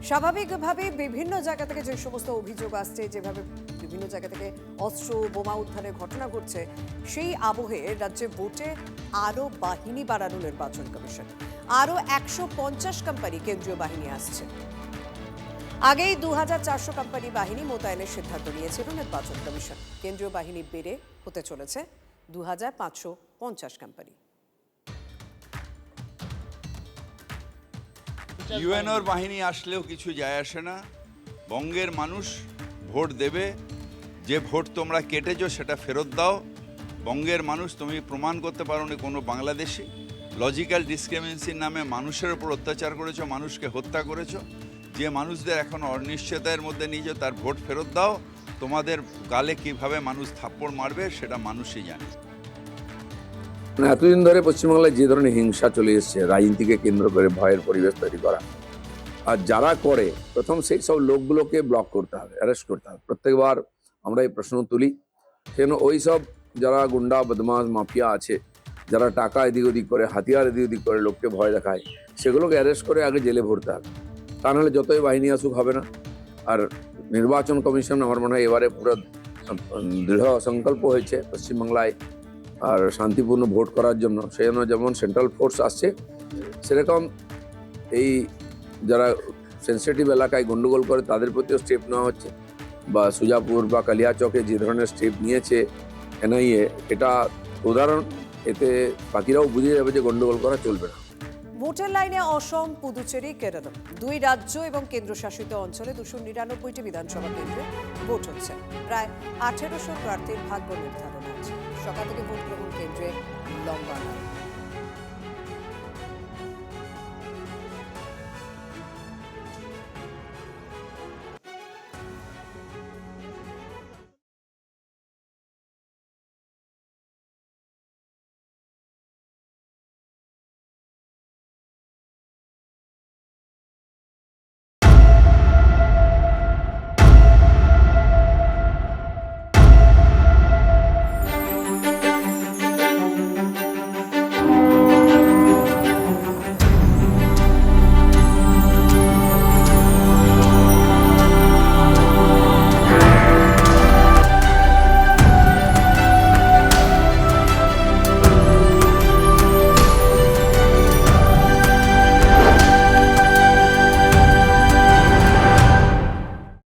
স্বাভাবিকভাবে বিভিন্ন জায়গা থেকে যে সমস্ত অভিযোগ আসছে, যেভাবে বিভিন্ন জায়গা থেকে অস্ত্র বোমা উদ্ধারের ঘটনা ঘটছে, সেই আবহে রাজ্যে ভোটে আরও বাহিনী বাড়ানো নির্বাচন কমিশন। আরও 150 কোম্পানি কেন্দ্রীয় বাহিনী আসছে। আগেই 2400 কোম্পানি বাহিনী মোতায়েনের সিদ্ধান্ত নিয়েছিল নির্বাচন কমিশন। কেন্দ্রীয় বাহিনী বেড়ে হতে চলেছে 2550 কোম্পানি। ইউএনওর বাহিনী আসলেও কিছু যায় আসে না। বঙ্গের মানুষ ভোট দেবে, যে ভোট তোমরা কেটেছো সেটা ফেরত দাও। বঙ্গের মানুষ, তুমি প্রমাণ করতে পারো না কোনো বাংলাদেশি লজিক্যাল ডিসক্রিমিনেন্সির নামে মানুষের উপর অত্যাচার করেছো, মানুষকে হত্যা করেছো। যে মানুষদের এখন অনিশ্চয়তার মধ্যে নিয়েছো তার ভোট ফেরত দাও। তোমাদের গালে কিভাবে মানুষ থাপ্পড় মারবে সেটা মানুষই জানে। এতদিন ধরে পশ্চিমবাংলায় যে ধরনের হিংসা চলে এসছে, রাজনীতিকে কেন্দ্র করে ভয়ের পরিবেশ তৈরি করা, আর যারা করে প্রথম সেই সব লোকগুলোকে ব্লক করতে হবে, অ্যারেস্ট করতে হবে। প্রত্যেকবার আমরা এই প্রশ্ন তুলি, সেজন্য ওই সব যারা গুন্ডা বদমাশ মাফিয়া আছে, যারা টাকা এদিক ওদিক করে, হাতিয়ার এদিক ওদিক করে, লোককে ভয় দেখায়, সেগুলোকে অ্যারেস্ট করে আগে জেলে ভরতে হবে। তা নাহলে যতই বাহিনী আসুক হবে না। আর নির্বাচন কমিশন আমার মনে হয় এবারে পুরো দৃঢ় সংকল্প হয়েছে পশ্চিমবাংলায় আর শান্তিপূর্ণ ভোট করার জন্য। সেই জন্য যেমন সেন্ট্রাল ফোর্স আসছে, সেরকম এই যারা সেন্সিটিভ এলাকায় গন্ডগোল করে তাদের প্রতিও স্টেপ নেওয়া হচ্ছে। বা সুজাপুর বা কালিয়াচকে যে ধরনের স্টেপ নিয়েছে এনআইএ, এটা উদাহরণ। এতে বাকিরাও বুঝে যাবে যে গন্ডগোল করা চলবে না। ভোটের লাইনে অসম, পুদুচেরি, কেরল, দুই রাজ্য এবং কেন্দ্রশাসিত অঞ্চলে 299টি বিধানসভা কেন্দ্রে ভোট হচ্ছে। প্রায় 1800 প্রার্থীর ভাগ্য নির্ধারণ হচ্ছে। সকাল থেকে ভোট গ্রহণ কেন্দ্রে লম্বা লাইন।